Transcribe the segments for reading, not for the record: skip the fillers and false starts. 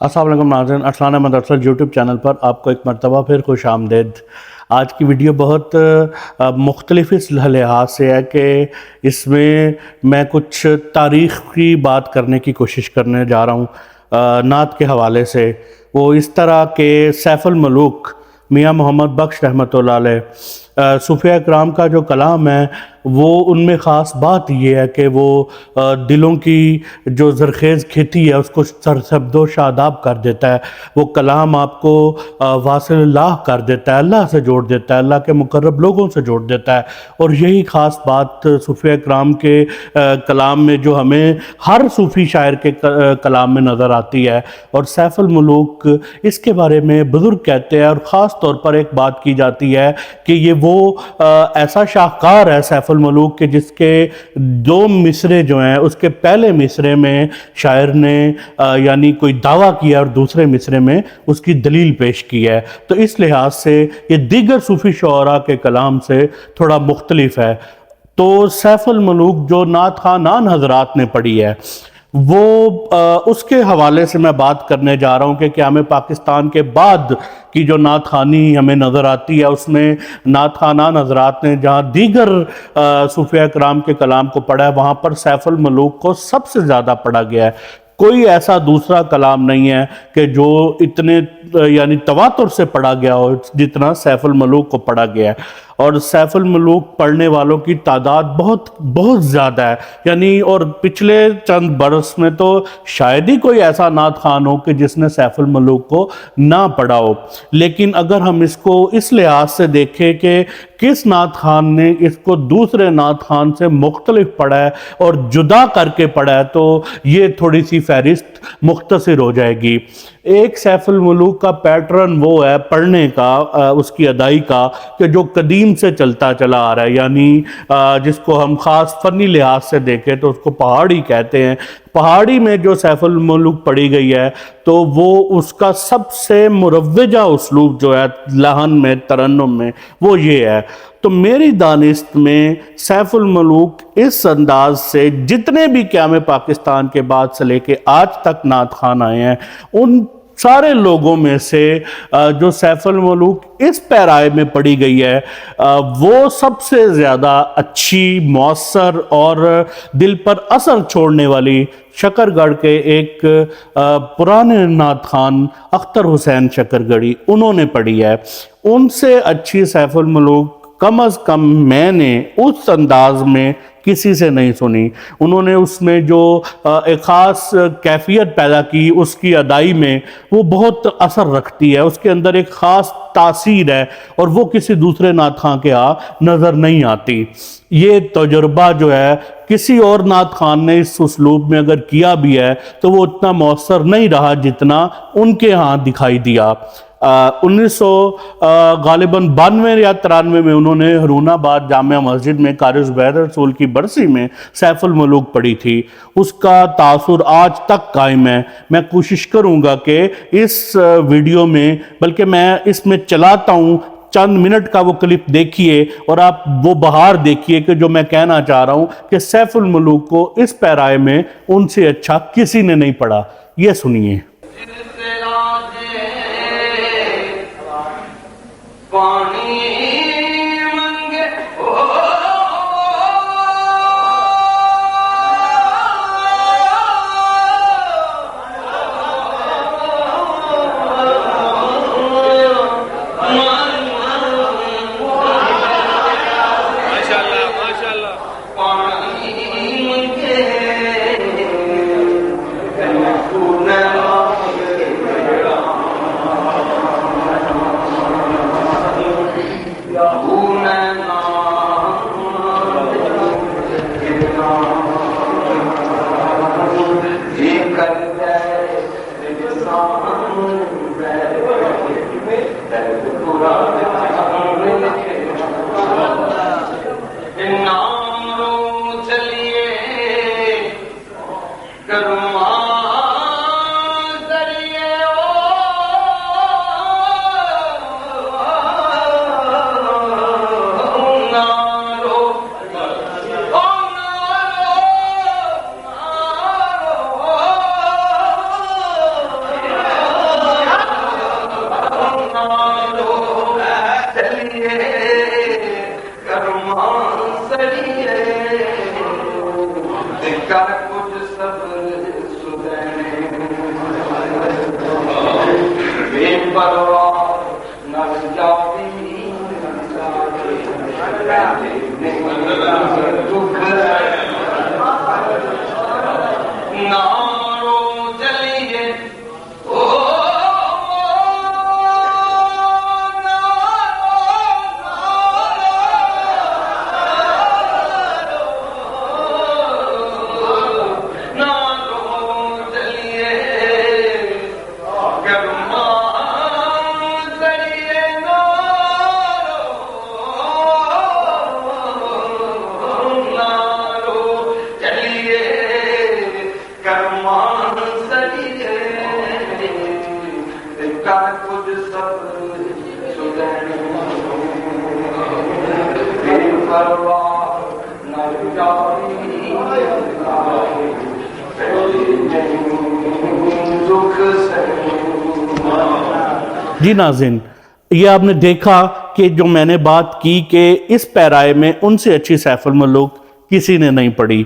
السلام علیکم ناظرین، ارسلان احمد ارسل یوٹیوب چینل پر آپ کو ایک مرتبہ پھر خوش آمدید۔ آج کی ویڈیو بہت مختلف اس لحاظ سے ہے کہ اس میں کچھ تاریخ کی بات کرنے کی کوشش کرنے جا رہا ہوں نعت کے حوالے سے۔ وہ اس طرح کہ سیف الملوک میاں محمد بخش رحمۃ اللہ علیہ صوفیہ کرام کا جو کلام ہے وہ ان میں خاص بات یہ ہے کہ وہ دلوں کی جو زرخیز کھیتی ہے اس کو سرسبز و شاداب کر دیتا ہے۔ وہ کلام آپ کو واصل اللہ کر دیتا ہے، اللہ سے جوڑ دیتا ہے، اللہ کے مقرب لوگوں سے جوڑ دیتا ہے۔ اور یہی خاص بات صوفیہ کرام کے کلام میں جو ہمیں ہر صوفی شاعر کے کلام میں نظر آتی ہے، اور سیف الملوک اس کے بارے میں بزرگ کہتے ہیں، اور خاص طور پر ایک بات کی جاتی ہے کہ یہ وہ ایسا شاہکار ہے سیف الملوک کہ جس کے دو مصرے جو ہیں اس کے پہلے مصرے میں شاعر نے یعنی کوئی دعویٰ کیا اور دوسرے مصرے میں اس کی دلیل پیش کی ہے۔ تو اس لحاظ سے یہ دیگر صوفی شعراء کے کلام سے تھوڑا مختلف ہے۔ تو سیف الملوک جو نعت خوانان حضرات نے پڑھی ہے وہ اس کے حوالے سے میں بات کرنے جا رہا ہوں کہ قیام پاکستان کے بعد کی جو نعت خوانی ہمیں نظر آتی ہے اس میں نعت خوانان حضرات نے جہاں دیگر صوفیہ کرام کے کلام کو پڑھا ہے وہاں پر سیف الملوک کو سب سے زیادہ پڑھا گیا ہے۔ کوئی ایسا دوسرا کلام نہیں ہے کہ جو اتنے یعنی تواتر سے پڑھا گیا ہو جتنا سیف الملوک کو پڑھا گیا ہے۔ اور سیف الملوک پڑھنے والوں کی تعداد بہت زیادہ ہے، یعنی اور پچھلے چند برس میں تو شاید ہی کوئی ایسا نعت خوان ہو کہ جس نے سیف الملوک کو نہ پڑھا ہو۔ لیکن اگر ہم اس کو اس لحاظ سے دیکھیں کہ کس نعت خوان نے اس کو دوسرے نعت خوان سے مختلف پڑھا ہے اور جدا کر کے پڑھا ہے تو یہ تھوڑی سی فہرست مختصر ہو جائے گی۔ ایک سیف الملوک کا پیٹرن وہ ہے پڑھنے کا، اس کی ادائی کا، کہ جو قدیم سے چلتا چلا آ رہا ہے، یعنی جس کو ہم خاص فنی لحاظ سے دیکھیں تو اس کو پہاڑی کہتے ہیں۔ پہاڑی میں جو سیف الملوک پڑھی گئی ہے تو وہ اس کا سب سے مروجہ اسلوب جو ہے لحن میں، ترنم میں، وہ یہ ہے۔ تو میری دانست میں سیف الملوک اس انداز سے جتنے بھی قیام پاکستان کے بعد سے لے کے آج تک نعت خوان آئے ہیں ان سارے لوگوں میں سے جو سیف الملوک اس پیرائے میں پڑھی گئی ہے وہ سب سے زیادہ اچھی، مؤثر اور دل پر اثر چھوڑنے والی شکر گڑھ کے ایک پرانے نعت خوان اختر حسین شکر گڑھی انہوں نے پڑھی ہے۔ ان سے اچھی سیف الملوک کم از کم میں نے اس انداز میں کسی سے نہیں سنی۔ انہوں نے اس میں جو ایک خاص کیفیت پیدا کی اس کی ادائی میں، وہ بہت اثر رکھتی ہے، اس کے اندر ایک خاص تاثیر ہے اور وہ کسی دوسرے نعت خوان کے ہاں نظر نہیں آتی۔ یہ تجربہ جو ہے کسی اور نعت خوان نے اس اسلوب میں اگر کیا بھی ہے تو وہ اتنا مؤثر نہیں رہا جتنا ان کے ہاں دکھائی دیا۔ 1992 یا 93 میں انہوں نے ہرون آباد جامعہ مسجد میں قاری زبیر رسول کی برسی میں سیف الملوک پڑھی تھی۔ اس کا تاثر آج تک قائم ہے۔ میں کوشش کروں گا کہ اس ویڈیو میں، بلکہ میں اس میں چلاتا ہوں، چند منٹ کا وہ کلپ دیکھیے اور آپ وہ بہار دیکھیے کہ جو میں کہنا چاہ رہا ہوں کہ سیف الملوک کو اس پیرائے میں ان سے اچھا کسی نے نہیں پڑھا۔ یہ سنیے۔ جی ناظرین، یہ آپ نے دیکھا کہ جو میں نے بات کی کہ اس پیرائے میں ان سے اچھی سیف الملوک کسی نے نہیں پڑھی،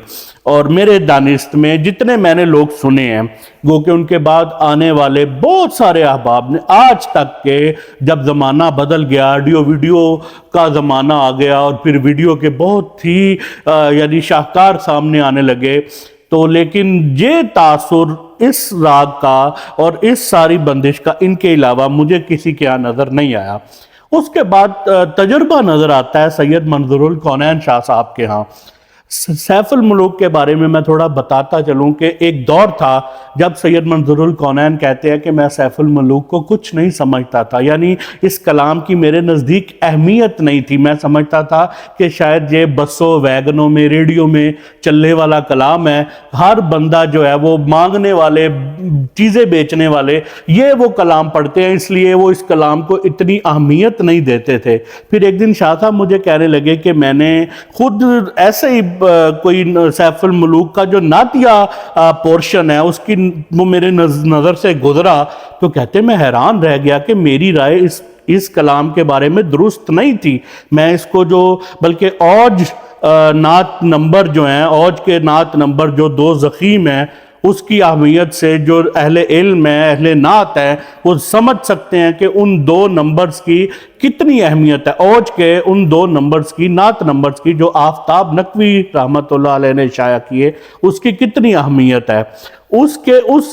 اور میرے دانست میں جتنے میں نے لوگ سنے ہیں، گو کہ ان کے بعد آنے والے بہت سارے احباب نے آج تک کے، جب زمانہ بدل گیا، آڈیو ویڈیو کا زمانہ آ گیا اور پھر ویڈیو کے بہت ہی یعنی شاہکار سامنے آنے لگے، تو لیکن یہ تاثر اس راگ کا اور اس ساری بندش کا ان کے علاوہ مجھے کسی کے یہاں نظر نہیں آیا۔ اس کے بعد تجربہ نظر آتا ہے سید منظور الکونین شاہ صاحب کے ہاں۔ سیف الملوک کے بارے میں تھوڑا بتاتا چلوں کہ ایک دور تھا جب سید منظور الکونین کہتے ہیں کہ میں سیف الملوک کو کچھ نہیں سمجھتا تھا، یعنی اس کلام کی میرے نزدیک اہمیت نہیں تھی۔ میں سمجھتا تھا کہ شاید یہ بسوں ویگنوں میں ریڈیو میں چلنے والا کلام ہے، ہر بندہ جو ہے وہ مانگنے والے، چیزیں بیچنے والے یہ وہ کلام پڑھتے ہیں، اس لیے وہ اس کلام کو اتنی اہمیت نہیں دیتے تھے۔ پھر ایک دن شاہ صاحب مجھے کہنے لگے کہ میں نے خود ایسے ہی کوئی سیف الملوک کا جو نعتیہ پورشن ہے اس کی وہ میرے نظر سے گزرا، تو کہتے میں حیران رہ گیا کہ میری رائے اس کلام کے بارے میں درست نہیں تھی۔ میں اس کو جو بلکہ اوج نعت نمبر جو ہیں، اوج کے نعت نمبر جو 2 ضخیم ہیں، اس کی اہمیت سے جو اہل علم ہے، اہل نعت ہے، وہ سمجھ سکتے ہیں کہ ان 2 نمبرز کی کتنی اہمیت ہے، اوج کے ان 2 نمبرز کی، نعت نمبرز کی جو آفتاب نقوی رحمت اللہ علیہ نے شائع کیے، اس کی کتنی اہمیت ہے۔ اس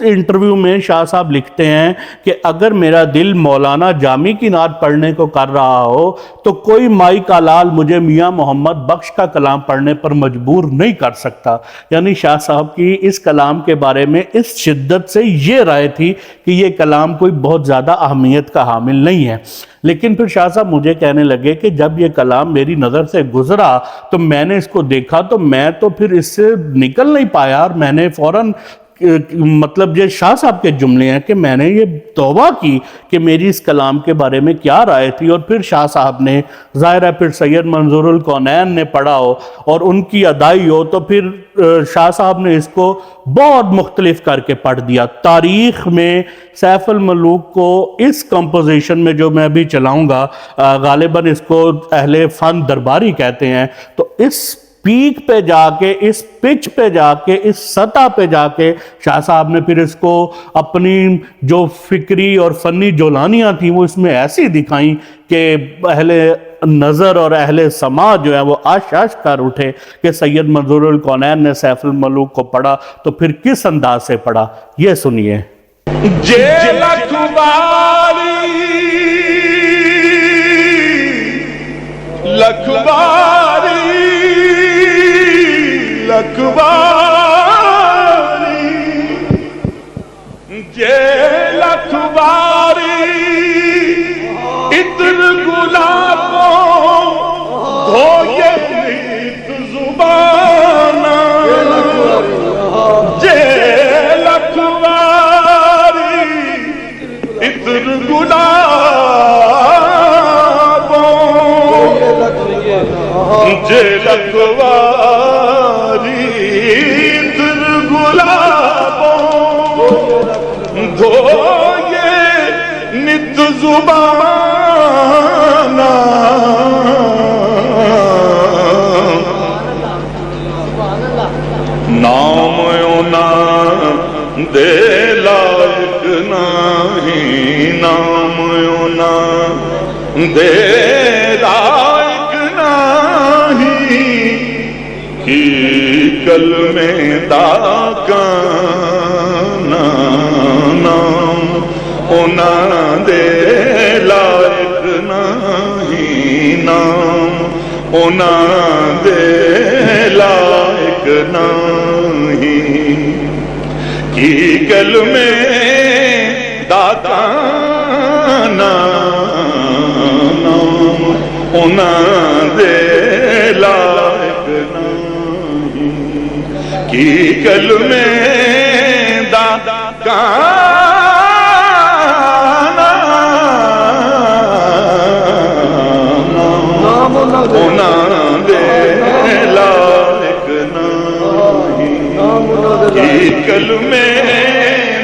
انٹرویو میں شاہ صاحب لکھتے ہیں کہ اگر میرا دل مولانا جامی کی نعت پڑھنے کو کر رہا ہو تو کوئی مائی کا لال مجھے میاں محمد بخش کا کلام پڑھنے پر مجبور نہیں کر سکتا۔ یعنی شاہ صاحب کی اس کلام کے بارے میں اس شدت سے یہ رائے تھی کہ یہ کلام کوئی بہت زیادہ اہمیت کا حامل نہیں ہے۔ لیکن پھر شاہ صاحب مجھے کہنے لگے کہ جب یہ کلام میری نظر سے گزرا تو میں نے اس کو دیکھا تو میں تو پھر اس سے نکل نہیں پایا، اور میں نے فوراً مطلب یہ شاہ صاحب کے جملے ہیں کہ میں نے یہ توبہ کی کہ میری اس کلام کے بارے میں کیا رائے تھی، اور پھر شاہ صاحب نے ظاہر ہے پھر سید منظور الکونین نے پڑھا ہو اور ان کی ادائی ہو تو پھر شاہ صاحب نے اس کو بہت مختلف کر کے پڑھ دیا۔ تاریخ میں سیف الملوک کو اس کمپوزیشن میں جو میں ابھی چلاؤں گا، غالباً اس کو اہل فن درباری کہتے ہیں، تو اس پیک پہ جا کے، اس پچ پہ جا کے، اس سطح پہ جا کے شاہ صاحب نے پھر اس کو اپنی جو فکری اور فنی جولانیاں تھیں وہ اس میں ایسی دکھائیں کہ اہل نظر اور اہل سماع جو ہے وہ آش کر اٹھے کہ سید منظور الکونین نے سیف الملوک کو پڑھا تو پھر کس انداز سے پڑھا، یہ سنیے۔ اتر گلابوں دھوئے نیت زبانہ، لکھواری اتر گلابوں، لکھواری اتر گلابوں دھوئے نیت زبانہ، نام اونا دے لائق نہیں، نام دے لائق نہیں کی کلمے دا کانا نام انہاں دے لائق نہیں نام انہاں دے لائق نہیں کی کلمے دا کانا نام انہاں دے لائق نہیں کی کلمے دا کانا نام انہاں دے لائق نہیں کی کلمے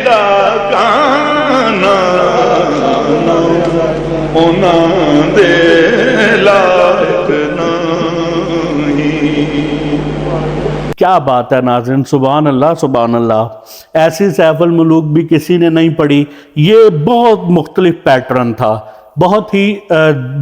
دا کانا انہاں دے لائق نہیں۔ کیا بات ہے ناظرین، سبحان اللہ سبحان اللہ، ایسی سیف الملوک بھی کسی نے نہیں پڑھی۔ یہ بہت مختلف پیٹرن تھا، بہت ہی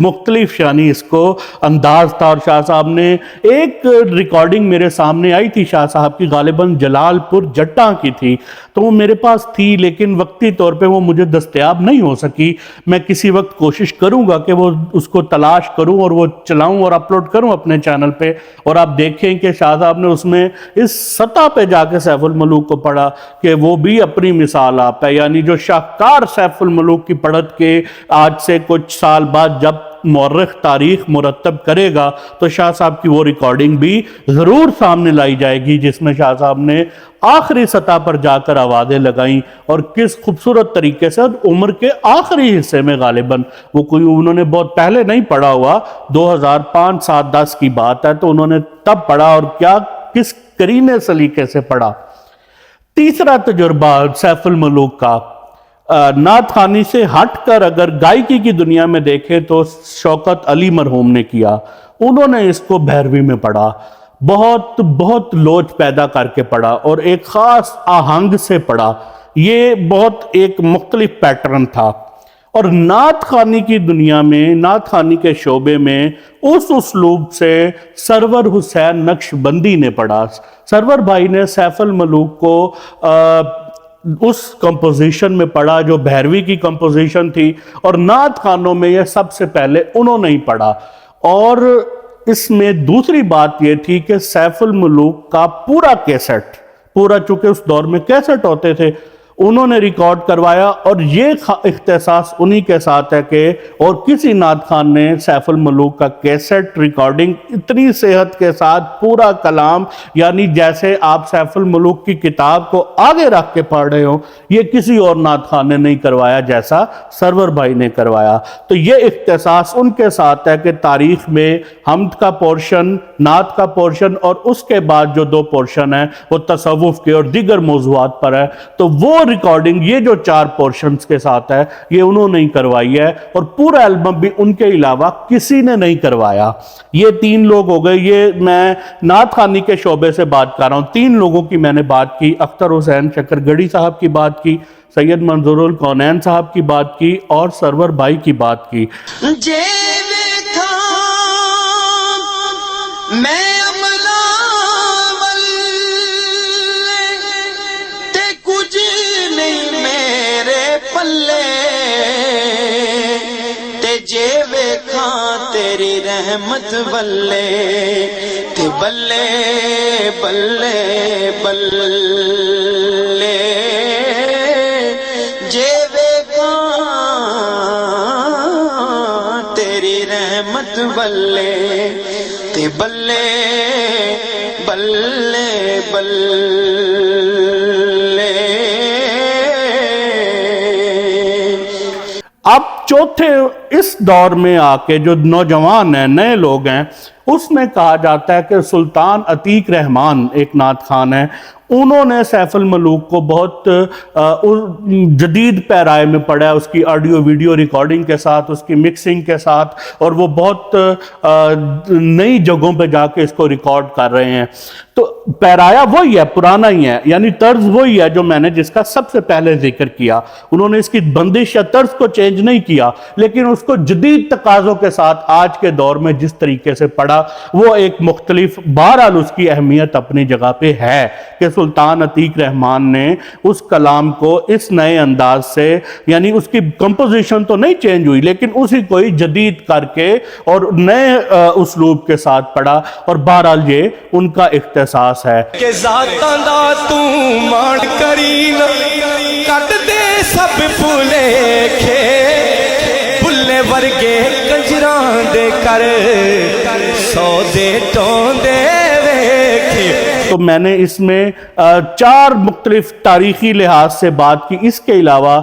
مختلف یعنی اس کو انداز تھا، اور شاہ صاحب نے ایک ریکارڈنگ میرے سامنے آئی تھی شاہ صاحب کی، غالباً جلال پور جٹاں کی تھی، تو وہ میرے پاس تھی لیکن وقتی طور پہ وہ مجھے دستیاب نہیں ہو سکی۔ میں کسی وقت کوشش کروں گا کہ وہ اس کو تلاش کروں اور وہ چلاؤں اور اپلوڈ کروں اپنے چینل پہ، اور آپ دیکھیں کہ شاہ صاحب نے اس میں اس سطح پہ جا کے سیف الملوک کو پڑھا کہ وہ بھی اپنی مثال آپ ہے، یعنی جو شاہکار سیف الملوک کی پڑھت کے آج سے کچھ سال بعد جب مورخ تاریخ مرتب کرے گا تو شاہ صاحب کی وہ ریکارڈنگ بھی ضرور سامنے لائی جائے گی، جس میں شاہ صاحب نے آخری سطح پر جا کر آوازیں لگائیں، اور کس خوبصورت طریقے سے عمر کے آخری حصے میں غالباً وہ کوئی انہوں نے بہت پہلے نہیں پڑھا ہوا، 2005 7 10 کی بات ہے، تو انہوں نے تب پڑھا اور کیا کس کرینے سلیقے سے پڑھا۔ تیسرا تجربہ سیف الملوک کا نعت خوانی سے ہٹ کر اگر گائیکی کی دنیا میں دیکھیں تو شوکت علی مرحوم نے کیا، انہوں نے اس کو بھیروی میں پڑھا، بہت لوچ پیدا کر کے پڑھا اور ایک خاص آہنگ سے پڑھا، یہ بہت ایک مختلف پیٹرن تھا۔ اور نعت خوانی کی دنیا میں، نعت خوانی کے شعبے میں اس اسلوب سے سرور حسین نقشبندی نے پڑھا۔ سرور بھائی نے سیف الملوک کو اس کمپوزیشن میں پڑھا جو بھیروی کی کمپوزیشن تھی، اور نعت خوانوں میں یہ سب سے پہلے انہوں نے ہی پڑھا۔ اور اس میں دوسری بات یہ تھی کہ سیف الملوک کا پورا کیسٹ، چونکہ اس دور میں کیسٹ ہوتے تھے، انہوں نے ریکارڈ کروایا، اور یہ اختصاص انہی کے ساتھ ہے کہ اور کسی نعت خوان نے سیف الملوک کا کیسٹ ریکارڈنگ اتنی صحت کے ساتھ پورا کلام، یعنی جیسے آپ سیف الملوک کی کتاب کو آگے رکھ کے پڑھ رہے ہوں، یہ کسی اور نعت خوان نے نہیں کروایا جیسا سرور بھائی نے کروایا۔ تو یہ اختصاص ان کے ساتھ ہے کہ تاریخ میں حمد کا پورشن، نعت کا پورشن، اور اس کے بعد جو 2 پورشن ہیں وہ تصوف کے اور دیگر موضوعات پر ہے، تو وہ ریکارڈنگ یہ جو 4 پورشنز کے ساتھ ہے یہ انہوں نے کروائی ہے، اور پورا البم بھی ان کے علاوہ کسی نے نہیں کروایا۔ یہ 3 لوگ ہو گئے، یہ میں نعت خوانی کے شعبے سے بات کر رہا ہوں۔ 3 لوگوں کی میں نے بات کی، اختر حسین شکرگڑھی صاحب کی بات کی، سید منظور الکونین صاحب کی بات کی، اور سرور بھائی کی بات کی۔ تیری رحمت بلے تے بلے بلے بلے جے ویکھاں تیری رحمت بلے تے بلے بلے بلے۔ اب چوتھے اس دور میں آ کے جو نوجوان ہیں، نئے لوگ ہیں، اس میں کہا جاتا ہے کہ سلطان عتیق رحمان ایک نعت خان ہے، انہوں نے سیف الملوک کو بہت جدید پیرائے میں پڑھا ہے، اس کی آڈیو ویڈیو ریکارڈنگ کے ساتھ، اس کی مکسنگ کے ساتھ، اور وہ بہت نئی جگہوں پہ جا کے اس کو ریکارڈ کر رہے ہیں۔ تو پیرایا وہی ہے، پرانا ہی ہے، یعنی طرز وہی ہے جو میں نے جس کا سب سے پہلے ذکر کیا۔ انہوں نے اس کی بندش یا طرز کو چینج نہیں کیا، لیکن اس کو جدید تقاضوں کے ساتھ آج کے دور میں جس طریقے سے پڑھا وہ ایک مختلف، بہرحال اس کی اہمیت اپنی جگہ پہ ہے کہ سلطان عتیق رحمان نے اس کلام کو اس نئے انداز سے، یعنی اس کی کمپوزیشن تو نہیں چینج ہوئی لیکن اسی کوئی جدید کر کے اور نئے اسلوب کے ساتھ پڑھا، اور بہرحال یہ ان کا اختصاص ہے۔ کہ ذاتاں دا تو مان کرین کٹ دے سب بھولے کھے، بھلے ورگے کنجراں دے کر سو دے ٹون دے ویکھے۔ تو میں نے اس میں 4 مختلف تاریخی لحاظ سے بات کی۔ اس کے علاوہ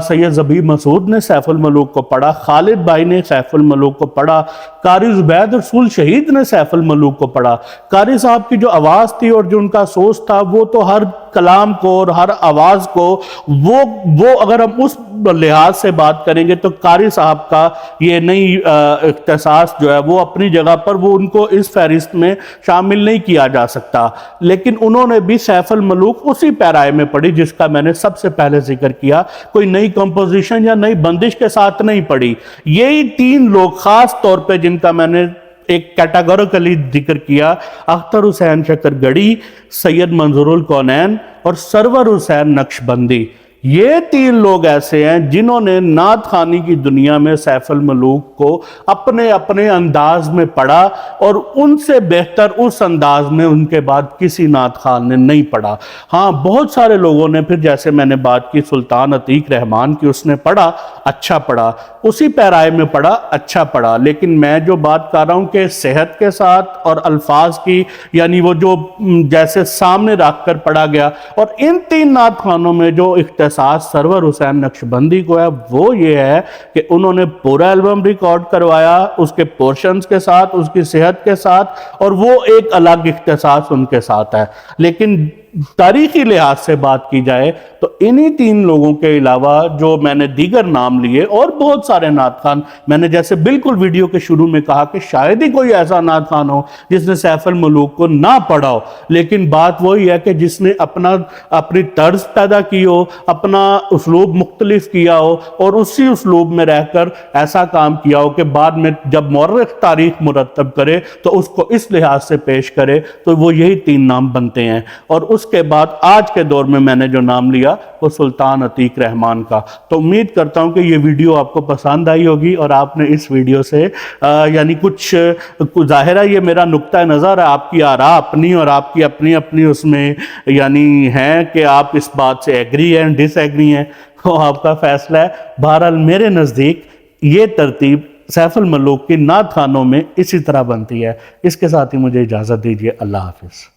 سید زبیب مسعود نے سیف الملوک کو پڑھا، خالد بھائی نے سیف الملوک کو پڑھا، قاری زبید رسول شہید نے سیف الملوک کو پڑھا۔ قاری صاحب کی جو آواز تھی اور جو ان کا سوز تھا وہ تو ہر کلام کو اور ہر آواز کو وہ اگر ہم اس لحاظ سے بات کریں گے تو قاری صاحب کا یہ نئی اختصاص جو ہے وہ اپنی جگہ پر، وہ ان کو اس فہرست میں شامل نہیں کیا جا سکتا، لیکن انہوں نے بھی سیف الملوک اسی پیرائے میں پڑھی جس کا میں نے سب سے پہلے ذکر کیا، کوئی نئی کمپوزیشن یا نئی بندش کے ساتھ نہیں پڑھی۔ یہی 3 لوگ خاص طور پہ جن کا میں نے ایک کیٹاگوریکلی ذکر کیا، اختر حسین شکرگڑھی، سید منظور الکونین اور سرور حسین نقشبندی، یہ 3 لوگ ایسے ہیں جنہوں نے نعت خوانی کی دنیا میں سیف الملوک کو اپنے اپنے انداز میں پڑھا، اور ان سے بہتر اس انداز میں ان کے بعد کسی نعت خوان نے نہیں پڑھا۔ ہاں بہت سارے لوگوں نے پھر، جیسے میں نے بات کی سلطان عتیق رحمان کی، اس نے پڑھا، اچھا پڑھا، اسی پیرائے میں پڑھا، اچھا پڑھا، لیکن میں جو بات کر رہا ہوں کہ صحت کے ساتھ اور الفاظ کی، یعنی وہ جو جیسے سامنے رکھ کر پڑھا گیا، اور ان 3 نعت خوانوں میں جو اختصاص سرور حسین نقشبندی کو ہے وہ یہ ہے کہ انہوں نے پورا البم ریکارڈ کروایا اس کے پورشنز کے ساتھ، اس کی صحت کے ساتھ، اور وہ ایک الگ اختصاص ان کے ساتھ ہے۔ لیکن تاریخی لحاظ سے بات کی جائے تو انہی 3 لوگوں کے علاوہ جو میں نے دیگر نام لیے، اور بہت سارے نعت خوان، میں نے جیسے بالکل ویڈیو کے شروع میں کہا کہ شاید ہی کوئی ایسا نعت خوان ہو جس نے سیف الملوک کو نہ پڑھا ہو، لیکن بات وہی ہے کہ جس نے اپنی طرز پیدا کی ہو، اپنا اسلوب مختلف کیا ہو، اور اسی اسلوب میں رہ کر ایسا کام کیا ہو کہ بعد میں جب مورخ تاریخ مرتب کرے تو اس کو اس لحاظ سے پیش کرے، تو وہ یہی 3 نام بنتے ہیں۔ اور اس کے بعد آج کے دور میں نے جو نام لیا وہ سلطان عتیق رحمان کا۔ تو امید کرتا ہوں کہ یہ ویڈیو آپ کو پسند آئی ہوگی، اور آپ نے اس ویڈیو سے یعنی کچھ ظاہرہ یہ میرا نقطہ نظر ہے، آپ کی آراء اپنی اور آپ کی اپنی اس میں یعنی ہیں کہ آپ اس بات سے ایگری ہیں، ڈس ایگری ہیں، تو آپ کا فیصلہ ہے۔ بہرحال میرے نزدیک یہ ترتیب سیف الملوک کی نعت خوانوں میں اسی طرح بنتی ہے۔ اس کے ساتھ ہی مجھے اجازت دیجیے، اللہ حافظ۔